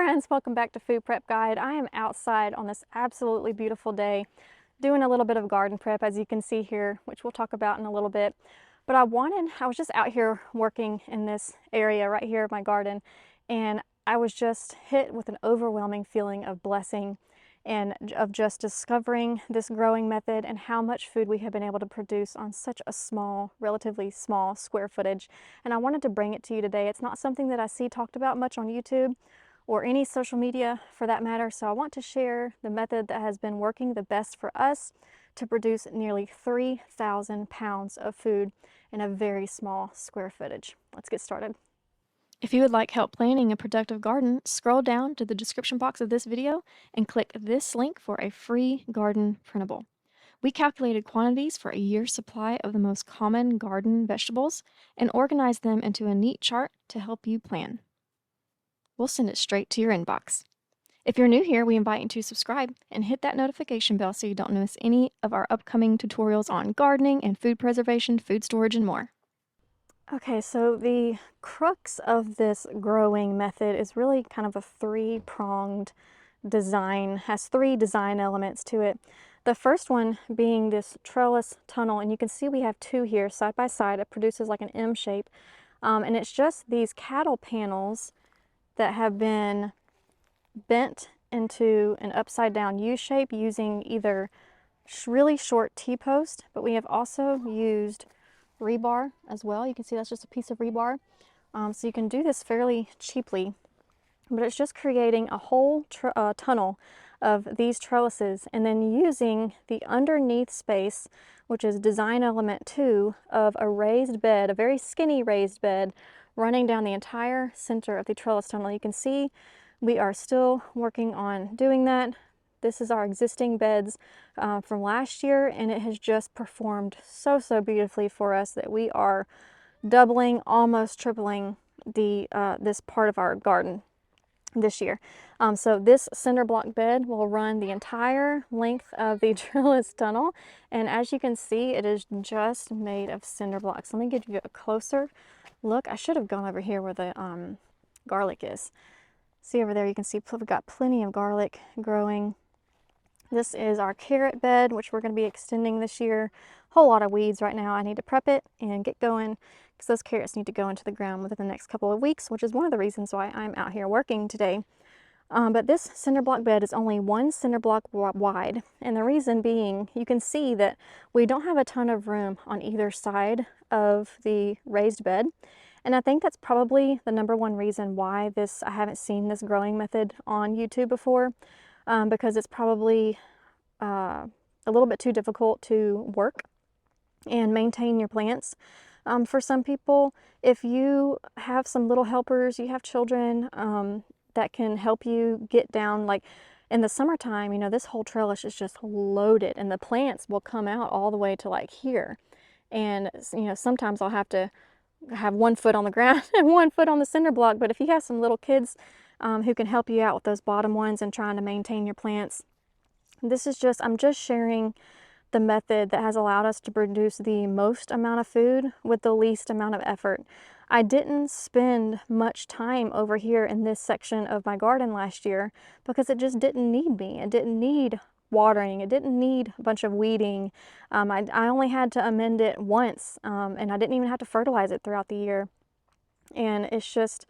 friends, welcome back to Food Prep Guide. I am outside on this absolutely beautiful day doing a little bit of garden prep, as you can see here, which we'll talk about in a little bit. But I was just out here working in this area right here of my garden, and I was just hit with an overwhelming feeling of blessing and of just discovering this growing method and how much food we have been able to produce on such a small, relatively small square footage. And I wanted to bring it to you today. It's not something that I see talked about much on YouTube or any social media for that matter. So I want to share the method that has been working the best for us to produce nearly 3,000 pounds of food in a very small square footage. Let's get started. If you would like help planning a productive garden, scroll down to the description box of this video and click this link for a free garden printable. We calculated quantities for a year's supply of the most common garden vegetables and organized them into a neat chart to help you plan. We'll send it straight to your inbox. If you're new here, we invite you to subscribe and hit that notification bell so you don't miss any of our upcoming tutorials on gardening and food preservation, food storage, and more. Okay, so the crux of this growing method is really kind of a three-pronged design, has three design elements to it. The first one being this trellis tunnel, and you can see we have two here side by side. It produces like an M shape, and it's just these cattle panels that have been bent into an upside down U shape using either really short T-post, but we have also used rebar as well. You can see that's just a piece of rebar. So you can do this fairly cheaply, but it's just creating a whole tunnel of these trellises and then using the underneath space, which is design element 2 of a raised bed, a very skinny raised bed running down the entire center of the trellis tunnel. You can see we are still working on doing that. This is our existing beds from last year, and it has just performed so beautifully for us that we are doubling, almost tripling this part of our garden this year. So this cinder block bed will run the entire length of the trellis tunnel, and as you can see, it is just made of cinder blocks. Let me give you a closer look. I should have gone over here where the garlic is. See over there, you can see we've got plenty of garlic growing. This is our carrot bed, which we're going to be extending this year. Whole lot of weeds right now. I need to prep it and get going because those carrots need to go into the ground within the next couple of weeks, which is one of the reasons why I'm out here working today. But this cinder block bed is only 1 cinder block wide, and the reason being, you can see that we don't have a ton of room on either side of the raised bed, and I think that's probably the #1 reason why I haven't seen this growing method on YouTube before. Because it's probably a little bit too difficult to work and maintain your plants. For some people, if you have some little helpers, you have children that can help you get down, like in the summertime, you know, this whole trellis is just loaded and the plants will come out all the way to like here. And, you know, sometimes I'll have to have 1 foot on the ground and 1 foot on the cinder block, but if you have some little kids who can help you out with those bottom ones and trying to maintain your plants. I'm just sharing the method that has allowed us to produce the most amount of food with the least amount of effort. I didn't spend much time over here in this section of my garden last year because it just didn't need me. It didn't need watering. It didn't need a bunch of weeding. I only had to amend it once, and I didn't even have to fertilize it throughout the year. And it's just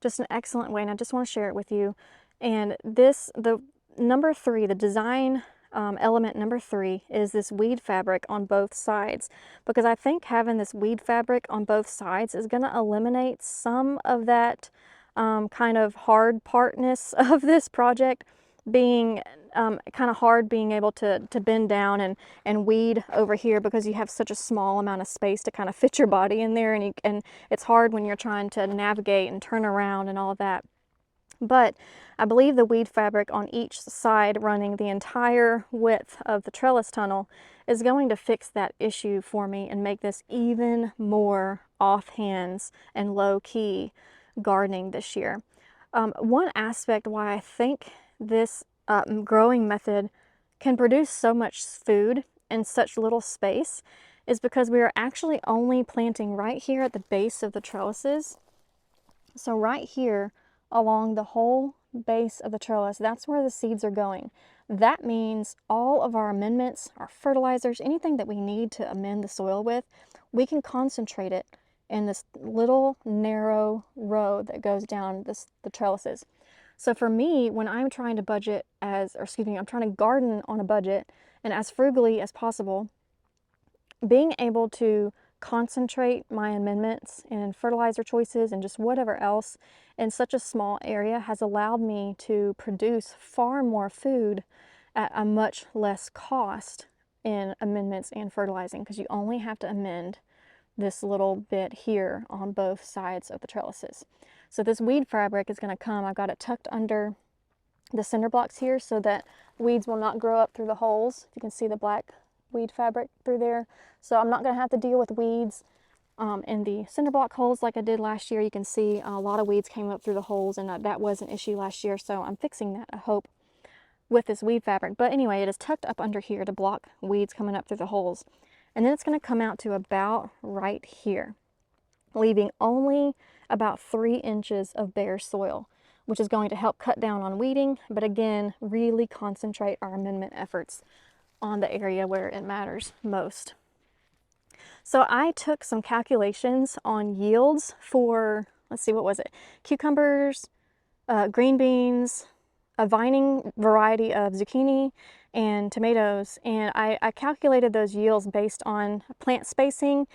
an excellent way, and I just want to share it with you. And the number 3, the design element number 3 is this weed fabric on both sides, because I think having this weed fabric on both sides is going to eliminate some of that kind of hard partness of this project, being kind of hard being able to bend down and weed over here because you have such a small amount of space to kind of fit your body in there, and it's hard when you're trying to navigate and turn around and all of that. But I believe the weed fabric on each side running the entire width of the trellis tunnel is going to fix that issue for me and make this even more off hands and low key gardening this year. One aspect why I think this growing method can produce so much food in such little space is because we are actually only planting right here at the base of the trellises. So right here along the whole base of the trellis, that's where the seeds are going. That means all of our amendments, our fertilizers, anything that we need to amend the soil with, we can concentrate it in this little narrow row that goes down the trellises. So for me, when I'm trying to budget I'm trying to garden on a budget and as frugally as possible, being able to concentrate my amendments and fertilizer choices and just whatever else in such a small area has allowed me to produce far more food at a much less cost in amendments and fertilizing, because you only have to amend this little bit here on both sides of the trellises. So this weed fabric is going to come, I've got it tucked under the cinder blocks here so that weeds will not grow up through the holes. If you can see the black weed fabric through there. So I'm not going to have to deal with weeds in the cinder block holes like I did last year. You can see a lot of weeds came up through the holes, and that was an issue last year, so I'm fixing that, I hope, with this weed fabric. But anyway, it is tucked up under here to block weeds coming up through the holes. And then it's going to come out to about right here, leaving only about 3 inches of bare soil, which is going to help cut down on weeding, but again, really concentrate our amendment efforts on the area where it matters most. So I took some calculations on yields for, let's see, what was it? Cucumbers, green beans, a vining variety of zucchini, and tomatoes. And I calculated those yields based on plant spacing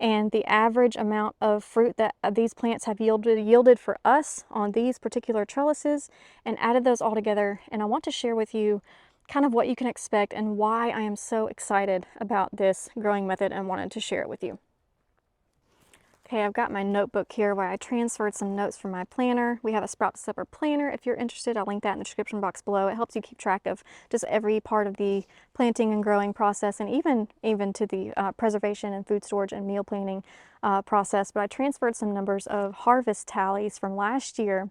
and the average amount of fruit that these plants have yielded for us on these particular trellises, and added those all together. And I want to share with you kind of what you can expect and why I am so excited about this growing method and wanted to share it with you. Okay, I've got my notebook here where I transferred some notes from my planner. We have a Sprout to Supper planner. If you're interested, I'll link that in the description box below. It helps you keep track of just every part of the planting and growing process, and even to the preservation and food storage and meal planning process. But I transferred some numbers of harvest tallies from last year.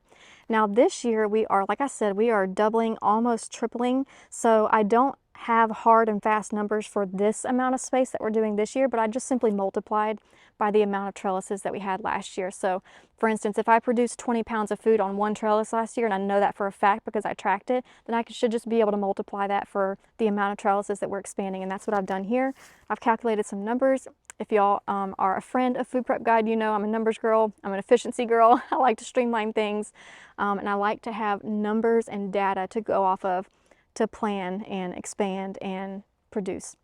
Now this year we are, like I said, we are doubling, almost tripling. So I don't have hard and fast numbers for this amount of space that we're doing this year, but I just simply multiplied by the amount of trellises that we had last year. So for instance, if I produced 20 pounds of food on one trellis last year, and I know that for a fact because I tracked it, then I should just be able to multiply that for the amount of trellises that we're expanding. And that's what I've done here. I've calculated some numbers. If y'all are a friend of Food Prep Guide, you know I'm a numbers girl, I'm an efficiency girl. I like to streamline things, and I like to have numbers and data to go off of to plan and expand and produce.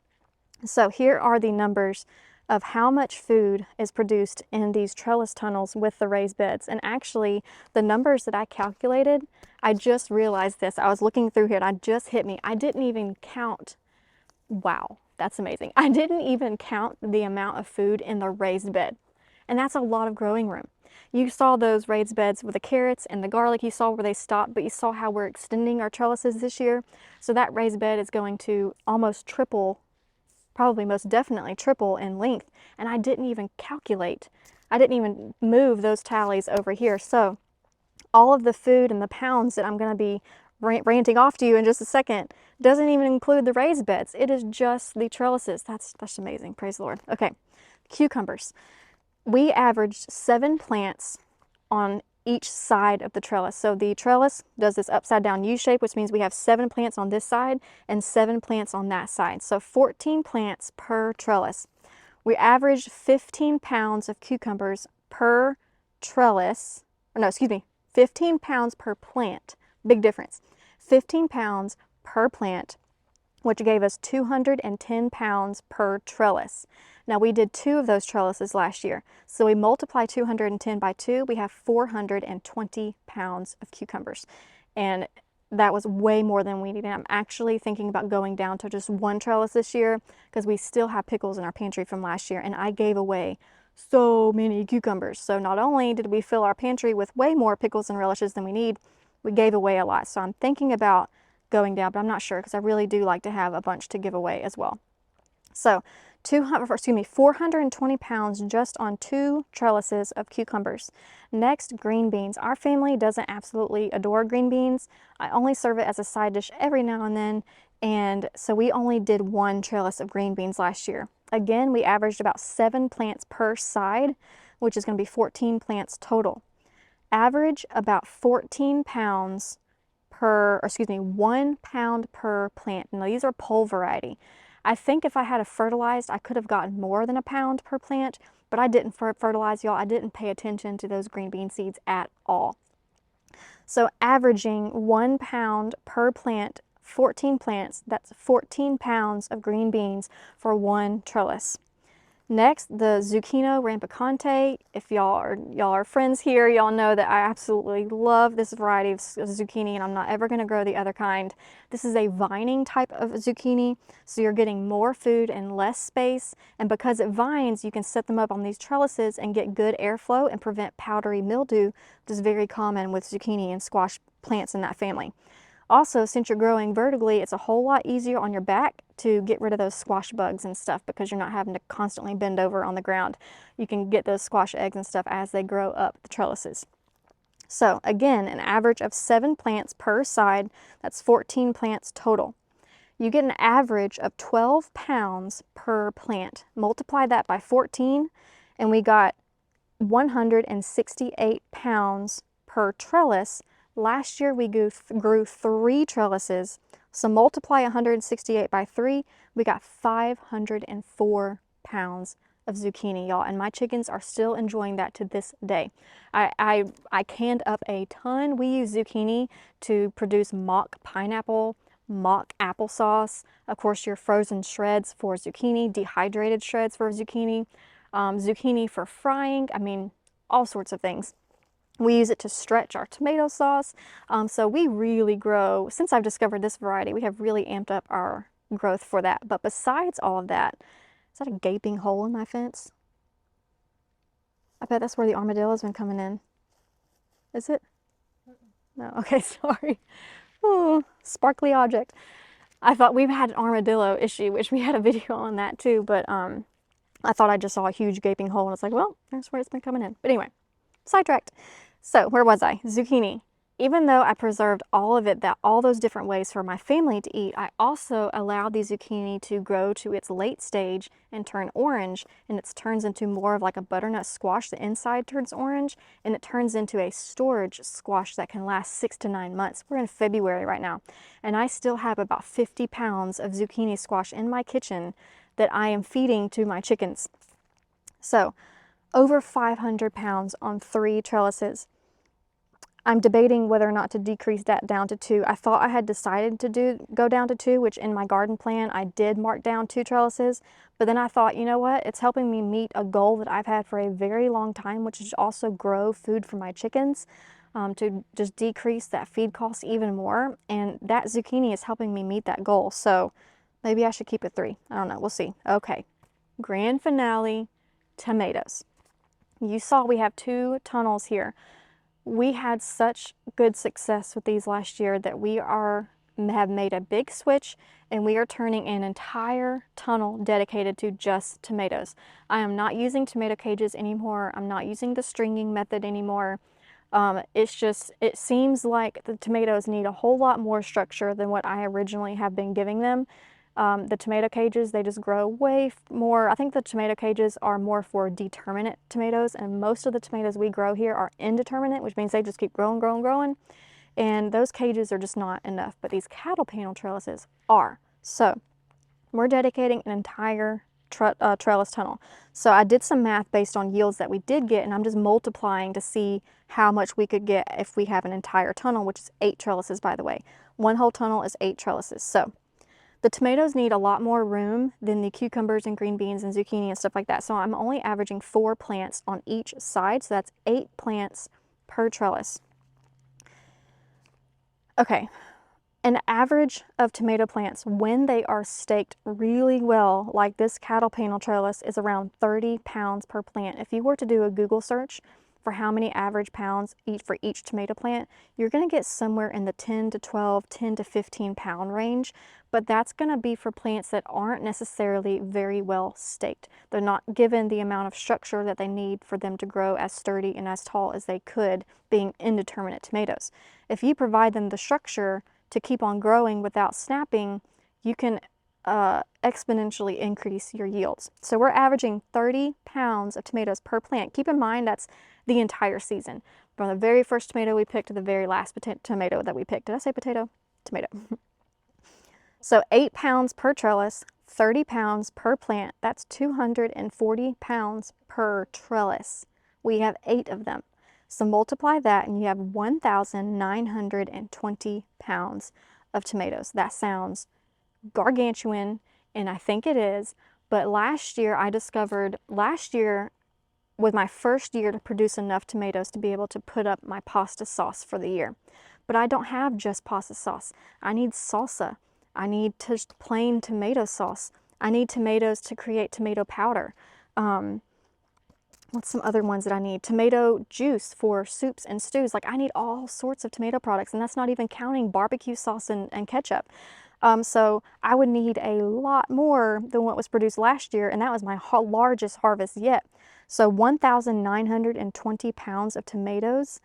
So here are the numbers of how much food is produced in these trellis tunnels with the raised beds. And actually, the numbers that I calculated, I just realized this. I was looking through here and it just hit me. I didn't even count. Wow, that's amazing. I didn't even count the amount of food in the raised bed. And that's a lot of growing room. You saw those raised beds with the carrots and the garlic. You saw where they stopped, but you saw how we're extending our trellises this year. So that raised bed is going to almost triple, probably most definitely triple in length. And I didn't even calculate. I didn't even move those tallies over here. So all of the food and the pounds that I'm going to be ranting off to you in just a second doesn't even include the raised beds. It is just the trellises. That's amazing. Praise the Lord. Okay, cucumbers. We averaged 7 plants on each side of the trellis. So the trellis does this upside down U shape, which means we have 7 plants on this side and 7 plants on that side. So 14 plants per trellis. We averaged 15 pounds of cucumbers per trellis. Or no, excuse me, 15 pounds per plant. Big difference. 15 pounds per plant, which gave us 210 pounds per trellis. Now we did 2 of those trellises last year. So we multiply 210 by 2, we have 420 pounds of cucumbers. And that was way more than we needed. I'm actually thinking about going down to just 1 trellis this year because we still have pickles in our pantry from last year, and I gave away so many cucumbers. So not only did we fill our pantry with way more pickles and relishes than we need, we gave away a lot. So I'm thinking about going down, but I'm not sure because I really do like to have a bunch to give away as well. So 420 pounds just on 2 trellises of cucumbers. Next, green beans. Our family doesn't absolutely adore green beans. I only serve it as a side dish every now and then, and so we only did 1 trellis of green beans last year. Again, we averaged about 7 plants per side, which is going to be 14 plants total. Average about 14 pounds per, or excuse me, 1 pound per plant. Now these are pole variety. I think if I had a fertilized, I could have gotten more than a pound per plant, but I didn't fertilize, y'all. I didn't pay attention to those green bean seeds at all. So averaging 1 pound per plant, 14 plants, that's 14 pounds of green beans for one trellis. Next, the zucchino rampicante. If y'all are friends here, y'all know that I absolutely love this variety of zucchini, and I'm not ever going to grow the other kind. This is a vining type of zucchini, so you're getting more food and less space, and because it vines, you can set them up on these trellises and get good airflow and prevent powdery mildew, which is very common with zucchini and squash plants in that family. Also, since you're growing vertically, it's a whole lot easier on your back to get rid of those squash bugs and stuff because you're not having to constantly bend over on the ground. You can get those squash eggs and stuff as they grow up the trellises. So again, an average of 7 plants per side, that's 14 plants total. You get an average of 12 pounds per plant. Multiply that by 14 and we got 168 pounds per trellis. Last year we grew 3 trellises, so multiply 168 by 3, we got 504 pounds of zucchini, y'all, and my chickens are still enjoying that to this day. I canned up a ton. We use zucchini to produce mock pineapple, mock applesauce, of course your frozen shreds for zucchini, dehydrated shreds for zucchini, zucchini for frying, I mean, all sorts of things. We use it to stretch our tomato sauce. So we really grow, since I've discovered this variety, we have really amped up our growth for that. But besides all of that, is that a gaping hole in my fence? I bet that's where the armadillo's been coming in. Is it? No, okay, sorry. Oh, sparkly object. I thought we've had an armadillo issue, which we had a video on that too, but I thought I just saw a huge gaping hole and it's like, well, that's where it's been coming in. But anyway, sidetracked. So where was I? Zucchini. Even though I preserved all of it, all those different ways for my family to eat, I also allowed the zucchini to grow to its late stage and turn orange, and it turns into more of like a butternut squash. The inside turns orange, and it turns into a storage squash that can last 6 to 9 months. We're in February right now, and I still have about 50 pounds of zucchini squash in my kitchen that I am feeding to my chickens. So, over 500 pounds on 3 trellises. I'm debating whether or not to decrease that down to 2. I thought I had decided to go down to 2, which in my garden plan I did mark down 2 trellises, but then I thought, you know what, it's helping me meet a goal that I've had for a very long time, which is also grow food for my chickens, to just decrease that feed cost even more, and that zucchini is helping me meet that goal, so maybe I should keep it 3. I don't know, we'll see. Okay, grand finale, tomatoes. You saw we have 2 tunnels here. We had such good success with these last year that we have made a big switch and we are turning an entire tunnel dedicated to just tomatoes. I am not using tomato cages anymore. I'm not using the stringing method anymore. It seems like the tomatoes need a whole lot more structure than what I originally have been giving them. The tomato cages, they just grow way more. I think the tomato cages are more for determinate tomatoes, and most of the tomatoes we grow here are indeterminate, which means they just keep growing, growing, growing. And those cages are just not enough, but these cattle panel trellises are. So we're dedicating an entire trellis tunnel. So I did some math based on yields that we did get, and I'm just multiplying to see how much we could get if we have an entire tunnel, which is 8 trellises, by the way. One whole tunnel is 8 trellises. So the tomatoes need a lot more room than the cucumbers and green beans and zucchini and stuff like that. So I'm only averaging 4 plants on each side. So that's 8 plants per trellis. Okay, an average of tomato plants when they are staked really well, like this cattle panel trellis, is around 30 pounds per plant. If you were to do a Google search for how many average pounds for each tomato plant, you're going to get somewhere in the 10 to 12, 10 to 15 pound range, but that's going to be for plants that aren't necessarily very well staked. They're not given the amount of structure that they need for them to grow as sturdy and as tall as they could, being indeterminate tomatoes. If you provide them the structure to keep on growing without snapping, you can exponentially increase your yields. So we're averaging 30 pounds of tomatoes per plant. Keep in mind that's the entire season. From the very first tomato we picked to the very last tomato that we picked. Did I say potato? Tomato. So 8 pounds per trellis, 30 pounds per plant. That's 240 pounds per trellis. We have 8 of them. So multiply that and you have 1,920 pounds of tomatoes. That sounds gargantuan, and I think it is, but last year was my first year to produce enough tomatoes to be able to put up my pasta sauce for the year. But I don't have just pasta sauce. I need salsa. I need just plain tomato sauce. I need tomatoes to create tomato powder. What's some other ones that I need? Tomato juice for soups and stews. Like, I need all sorts of tomato products, and that's not even counting barbecue sauce and ketchup. So I would need a lot more than what was produced last year, and that was my largest harvest yet. So 1,920 pounds of tomatoes.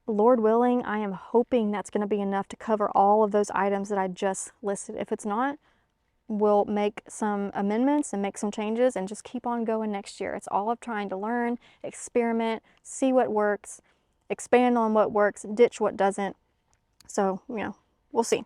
Lord willing, I am hoping that's going to be enough to cover all of those items that I just listed. If it's not, we'll make some amendments and make some changes and just keep on going next year. It's all of trying to learn, experiment, see what works, expand on what works, ditch what doesn't. So, we'll see.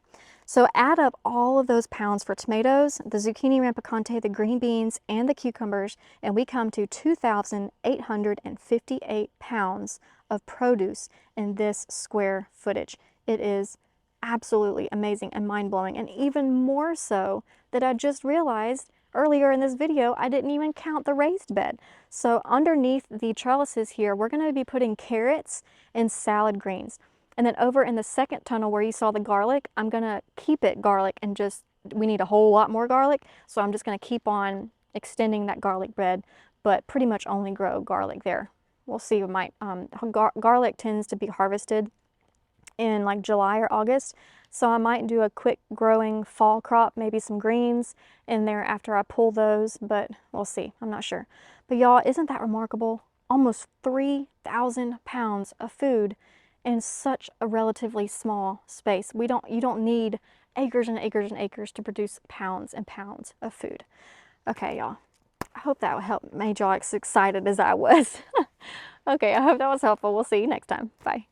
So add up all of those pounds for tomatoes, the zucchini rampicante, the green beans, and the cucumbers, and we come to 2,858 pounds of produce in this square footage. It is absolutely amazing and mind-blowing, and even more so that I just realized earlier in this video I didn't even count the raised bed. So underneath the trellises here, we're going to be putting carrots and salad greens. And then over in the second tunnel where you saw the garlic, I'm going to keep it garlic and we need a whole lot more garlic, so I'm just going to keep on extending that garlic bed, but pretty much only grow garlic there. We'll see. Garlic tends to be harvested in like July or August, so I might do a quick growing fall crop, maybe some greens in there after I pull those, but we'll see. I'm not sure. But y'all, isn't that remarkable? Almost 3,000 pounds of food in such a relatively small space. You don't need acres and acres and acres to produce pounds and pounds of food. Okay, y'all. I hope that made y'all as excited as I was. Okay, I hope that was helpful. We'll see you next time. Bye.